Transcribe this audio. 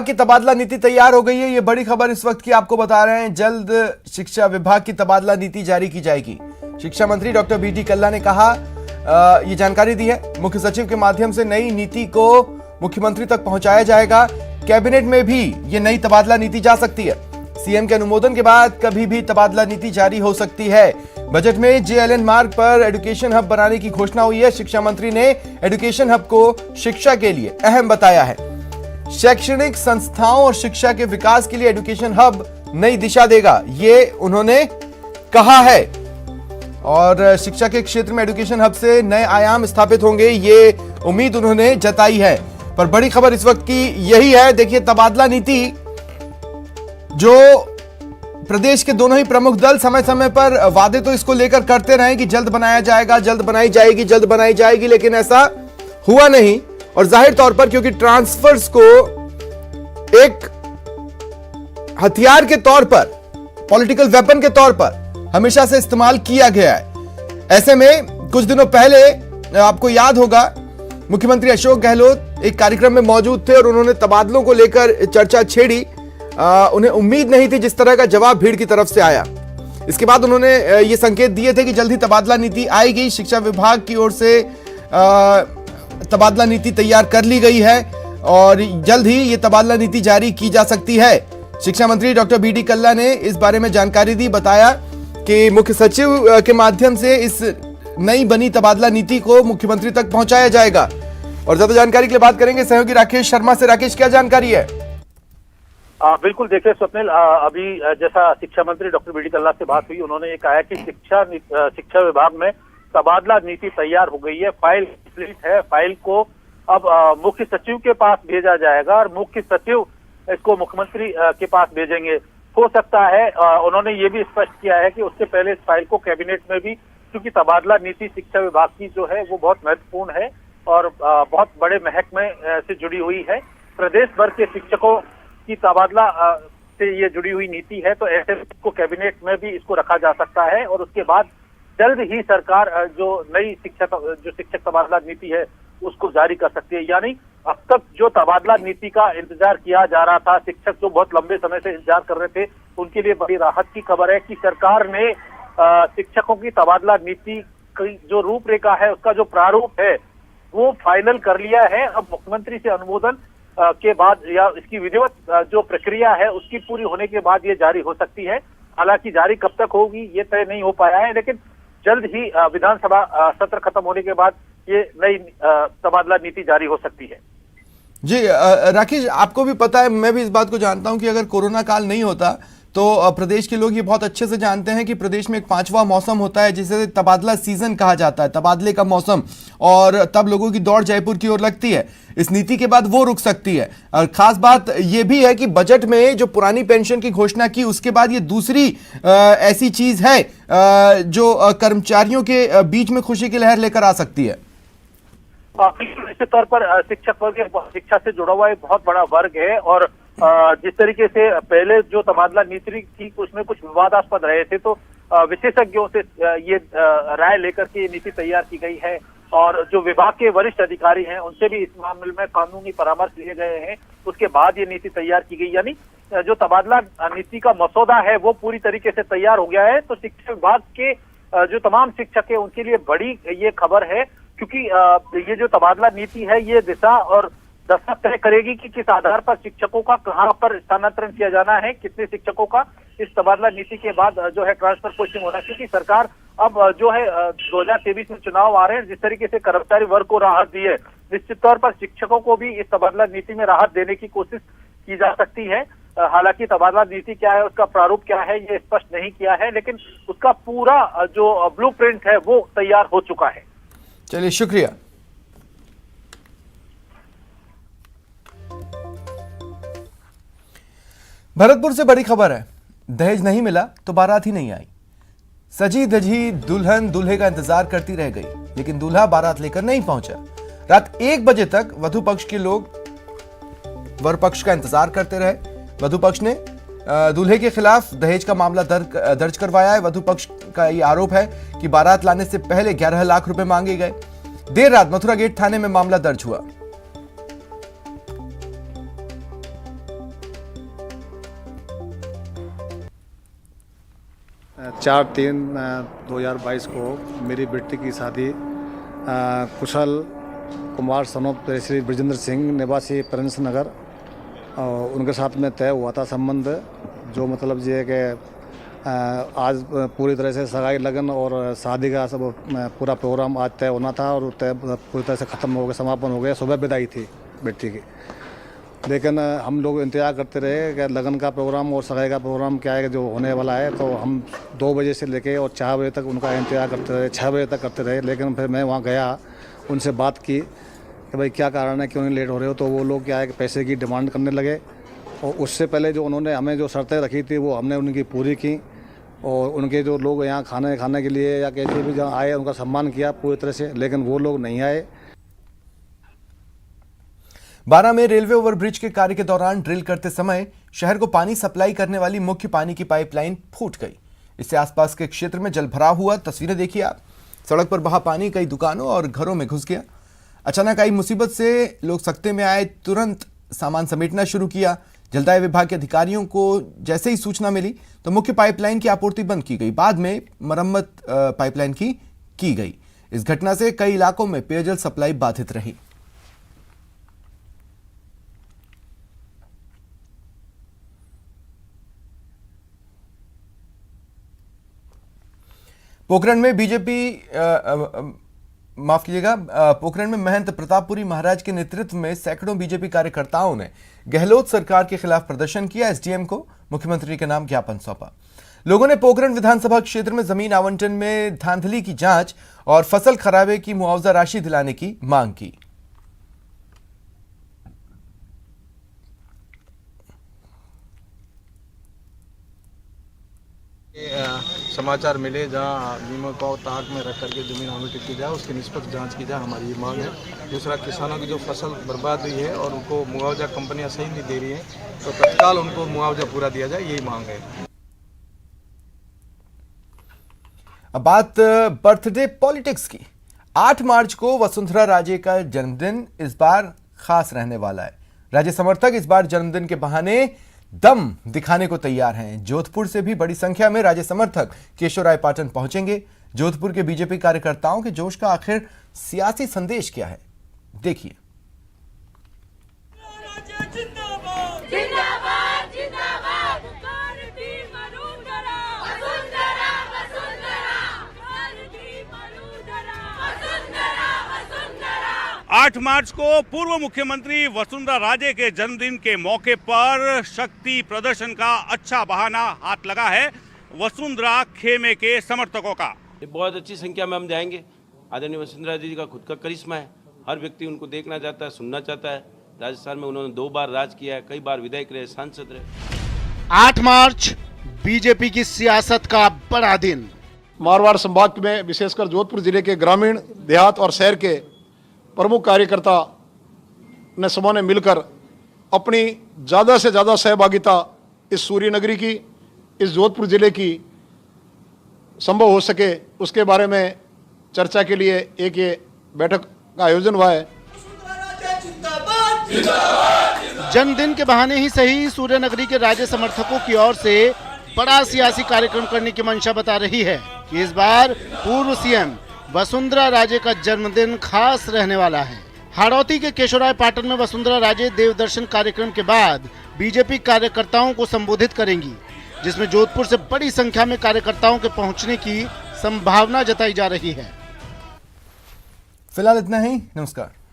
की तबादला नीति तैयार हो गई है। ये बड़ी खबर इस वक्त की आपको बता रहे हैं। जल्द शिक्षा विभाग की तबादला नीति जारी की जाएगी। शिक्षा मंत्री डॉक्टर बीडी कल्ला ने कहा, ये जानकारी दी है। मुख्य सचिव के माध्यम से नई नीति को मुख्यमंत्री तक पहुंचाया जाएगा। कैबिनेट में भी ये नई तबादला नीति जा सकती है। सीएम के अनुमोदन के बाद कभी भी तबादला नीति जारी हो सकती है। बजट में जेएलएन मार्ग पर एजुकेशन हब बनाने की घोषणा हुई है। शिक्षा मंत्री ने एजुकेशन हब को शिक्षा के लिए अहम बताया है। शैक्षणिक संस्थाओं और शिक्षा के विकास के लिए एजुकेशन हब नई दिशा देगा, ये उन्होंने कहा है। और शिक्षा के क्षेत्र में एजुकेशन हब से नए आयाम स्थापित होंगे, ये उम्मीद उन्होंने जताई है। पर बड़ी खबर इस वक्त की यही है। देखिए, तबादला नीति जो प्रदेश के दोनों ही प्रमुख दल समय समय पर वादे तो इसको लेकर करते रहे कि जल्द बनाया जाएगा, जल्द बनाई जाएगी, जल्द बनाई जाएगी, लेकिन ऐसा हुआ नहीं। और जाहिर तौर पर क्योंकि ट्रांसफर्स को एक हथियार के तौर पर, पॉलिटिकल वेपन के तौर पर हमेशा से इस्तेमाल किया गया है। ऐसे में कुछ दिनों पहले आपको याद होगा, मुख्यमंत्री अशोक गहलोत एक कार्यक्रम में मौजूद थे और उन्होंने तबादलों को लेकर चर्चा छेड़ी। उन्हें उम्मीद नहीं थी जिस तरह का जवाब भीड़ की तरफ से आया। इसके बाद उन्होंने ये संकेत दिए थे कि जल्द ही तबादला नीति आएगी। शिक्षा विभाग की ओर से तबादला नीति तैयार कर ली गई है और जल्द ही ये तबादला नीति जारी की जा सकती है। शिक्षा मंत्री डॉक्टर बीडी कल्ला ने इस बारे में जानकारी दी। बताया कि मुख्य सचिव के माध्यम से इस नई बनी तबादला नीति को मुख्यमंत्री तक पहुंचाया जाएगा। और ज्यादा जानकारी के लिए बात करेंगे सहयोगी राकेश शर्मा से। राकेश, क्या जानकारी है? बिल्कुल, देखिए स्वप्निल, अभी जैसा शिक्षा मंत्री डॉक्टर बीडी कल्ला से बात हुई, उन्होंने ये कहा कि शिक्षा विभाग में तबादला नीति तैयार हो गई है। फाइल कंप्लीट है। फाइल को अब मुख्य सचिव के पास भेजा जाएगा और मुख्य सचिव इसको मुख्यमंत्री के पास भेजेंगे। हो सकता है उन्होंने ये भी स्पष्ट किया है कि उससे पहले इस फाइल को कैबिनेट में भी, क्योंकि तबादला नीति शिक्षा विभाग की जो है वो बहुत महत्वपूर्ण है और बहुत बड़े महकमे से जुड़ी हुई है। प्रदेश भर के शिक्षकों की तबादला से ये जुड़ी हुई नीति है, तो ऐसे में इसको कैबिनेट में भी इसको रखा जा सकता है और उसके बाद जल्द ही सरकार जो नई शिक्षक तबादला नीति है उसको जारी कर सकती है। यानी अब तक जो तबादला नीति का इंतजार किया जा रहा था, शिक्षक जो बहुत लंबे समय से इंतजार कर रहे थे, उनके लिए बड़ी राहत की खबर है कि सरकार ने शिक्षकों की तबादला नीति की जो रूपरेखा है, उसका जो प्रारूप है वो फाइनल कर लिया है। अब मुख्यमंत्री से अनुमोदन के बाद या इसकी विधिवत जो प्रक्रिया है उसकी पूरी होने के बाद ये जारी हो सकती है। हालांकि जारी कब तक होगी ये तय नहीं हो पाया है, लेकिन जल्द ही विधानसभा सत्र खत्म होने के बाद ये नई तबादला नीति जारी हो सकती है। जी राकेश, आपको भी पता है, मैं भी इस बात को जानता हूं कि अगर कोरोना काल नहीं होता तो प्रदेश के लोग ये बहुत अच्छे से जानते हैं कि प्रदेश में एक पांचवा मौसम होता है जिसे तबादला सीजन कहा जाता है, तबादले का मौसम। और तब लोगों की दौड़ जयपुर की ओर लगती है। इस नीति के बाद वो रुक सकती है। और खास बात ये भी है कि बजट में जो पुरानी पेंशन की घोषणा की, उसके बाद ये दूसरी ऐसी चीज है जो कर्मचारियों के बीच में खुशी की लहर लेकर आ सकती है। निश्चित तौर पर शिक्षक वर्ग शिक्षा से जुड़ा हुआ एक बहुत बड़ा वर्ग है और जिस तरीके से पहले जो तबादला नीति थी उसमें कुछ विवादास्पद रहे थे, तो विशेषज्ञों से ये राय लेकर के ये नीति तैयार की गई है और जो विभाग के वरिष्ठ अधिकारी हैं उनसे भी इस मामले में कानूनी परामर्श लिए गए हैं। उसके बाद ये नीति तैयार की गई। यानी जो तबादला नीति का मसौदा है वो पूरी तरीके से तैयार हो गया है। तो शिक्षा विभाग के जो तमाम शिक्षक है उनके लिए बड़ी ये खबर है, क्योंकि ये जो तबादला नीति है ये दिशा और दशा तय करेगी कि किस आधार पर शिक्षकों का कहां पर स्थानांतरण किया जाना है, कितने शिक्षकों का इस तबादला नीति के बाद जो है ट्रांसफर पोस्टिंग होना है। क्योंकि सरकार अब जो है 2023 में चुनाव आ रहे हैं, जिस तरीके से कर्मचारी वर्ग को राहत दी है, निश्चित तौर पर शिक्षकों को भी इस तबादला नीति में राहत देने की कोशिश की जा सकती है। हालांकि तबादला नीति क्या है, उसका प्रारूप क्या है, ये स्पष्ट नहीं किया है, लेकिन उसका पूरा जो ब्लूप्रिंट है वो तैयार हो चुका है। चलिए, शुक्रिया। भरतपुर से बड़ी खबर है। दहेज नहीं मिला तो बारात ही नहीं आई। सजी धजी दुल्हन दूल्हे का इंतजार करती रह गई, लेकिन दूल्हा बारात लेकर नहीं पहुंचा। रात 1 बजे तक वधु पक्ष के लोग वर पक्ष का इंतजार करते रहे। वधु पक्ष ने दूल्हे के खिलाफ दहेज का मामला दर्ज करवाया है। वधु पक्ष का यह आरोप है कि बारात लाने से पहले 11 लाख रुपए मांगे गए। देर रात मथुरा गेट थाने में मामला दर्ज हुआ। 4/3/2022 को मेरी बेटी की शादी कुशल कुमार सनोप श्री ब्रजेंद्र सिंह निवासी प्रिंस नगर और उनके साथ में तय हुआ था संबंध, जो मतलब ये है कि आज पूरी तरह से सगाई लगन और शादी का सब पूरा प्रोग्राम आज तय होना था और तय पूरी तरह से ख़त्म हो गया, समापन हो गया। सुबह विदाई थी बेटी की, लेकिन हम लोग इंतजार करते रहे कि लगन का प्रोग्राम और सगाई का प्रोग्राम क्या है जो होने वाला है। तो हम 2 बजे से लेके और 4 बजे तक उनका इंतजार करते रहे, 6 बजे तक करते रहे। लेकिन फिर मैं वहाँ गया, उनसे बात की कि भाई क्या कारण है, क्यों नहीं लेट हो रहे हो। तो वो लोग क्या है कि पैसे की डिमांड करने लगे और उससे पहले जो उन्होंने हमें जो शर्तें रखी थी वो हमने उनकी पूरी की और उनके जो लोग यहाँ खाने के लिए या कैसे भी जहाँ आए उनका सम्मान किया पूरी तरह से, लेकिन वो लोग नहीं आए। 12 में रेलवे ओवरब्रिज के कार्य के दौरान ड्रिल करते समय शहर को पानी सप्लाई करने वाली मुख्य पानी की पाइपलाइन फूट गई। इससे आसपास के क्षेत्र में जलभराव हुआ। तस्वीरें देखिए आप, सड़क पर बहा पानी कई दुकानों और घरों में घुस गया। अचानक आई मुसीबत से लोग सकते में आए, तुरंत सामान समेटना शुरू किया। जलदाय विभाग के अधिकारियों को जैसे ही सूचना मिली तो मुख्य पाइपलाइन की आपूर्ति बंद की गई। बाद में मरम्मत पाइपलाइन की गई। इस घटना से कई इलाकों में पेयजल सप्लाई बाधित रही। पोखरण में पोखरण में महंत प्रतापपुरी महाराज के नेतृत्व में सैकड़ों बीजेपी कार्यकर्ताओं ने गहलोत सरकार के खिलाफ प्रदर्शन किया। एसडीएम को मुख्यमंत्री के नाम ज्ञापन सौंपा। लोगों ने पोखरण विधानसभा क्षेत्र में जमीन आवंटन में धांधली की जांच और फसल खराबे की मुआवजा राशि दिलाने की मांग की। समाचार मिले जहां नीमो को ताक में रख करके जमीन आवंटित की जाए, उसकी निष्पक्ष जांच की जाए, हमारी ये मांग है। दूसरा, किसानों की जो फसल बर्बाद हुई है और उनको मुआवजा कंपनियां सही नहीं दे रही हैं, तो तत्काल उनको मुआवजा पूरा दिया जाए, यही मांग है। अब बात बर्थडे पॉलिटिक्स की। 8 मार्च को वसुंधरा राजे का जन्मदिन इस बार खास रहने वाला है। राजे समर्थक इस बार जन्मदिन के बहाने दम दिखाने को तैयार हैं। जोधपुर से भी बड़ी संख्या में राजे समर्थक केशवराय पाटन पहुंचेंगे। जोधपुर के बीजेपी कार्यकर्ताओं के जोश का आखिर सियासी संदेश क्या है, देखिए। आठ मार्च को पूर्व मुख्यमंत्री वसुंधरा राजे के जन्मदिन के मौके पर शक्ति प्रदर्शन का अच्छा बहाना हाथ लगा है वसुंधरा खेमे के समर्थकों का। बहुत अच्छी संख्या में हम जाएंगे। आदरणीय वसुंधरा जी का खुद का करिश्मा है, हर व्यक्ति उनको देखना चाहता है, सुनना चाहता है। राजस्थान में उन्होंने 2 बार राज किया है, कई बार विधायक रहे, सांसद रहे। 8 मार्च बीजेपी की सियासत का बड़ा दिन। मारवाड़ संभाग में विशेषकर जोधपुर जिले के ग्रामीण, देहात और शहर के प्रमुख कार्यकर्ता ने समूह ने मिलकर अपनी ज़्यादा से ज़्यादा सहभागिता इस सूर्य नगरी की, इस जोधपुर जिले की संभव हो सके, उसके बारे में चर्चा के लिए एक ये बैठक का आयोजन हुआ है। जन्मदिन के बहाने ही सही, सूर्य नगरी के राजे समर्थकों की ओर से बड़ा सियासी कार्यक्रम करने की मंशा बता रही है कि इस बार पूर्व सीएम वसुंधरा राजे का जन्मदिन खास रहने वाला है। हाड़ौती के केशवराय पाटन में वसुंधरा राजे देवदर्शन कार्यक्रम के बाद बीजेपी कार्यकर्ताओं को संबोधित करेंगी, जिसमें जोधपुर से बड़ी संख्या में कार्यकर्ताओं के पहुंचने की संभावना जताई जा रही है। फिलहाल इतना ही, नमस्कार।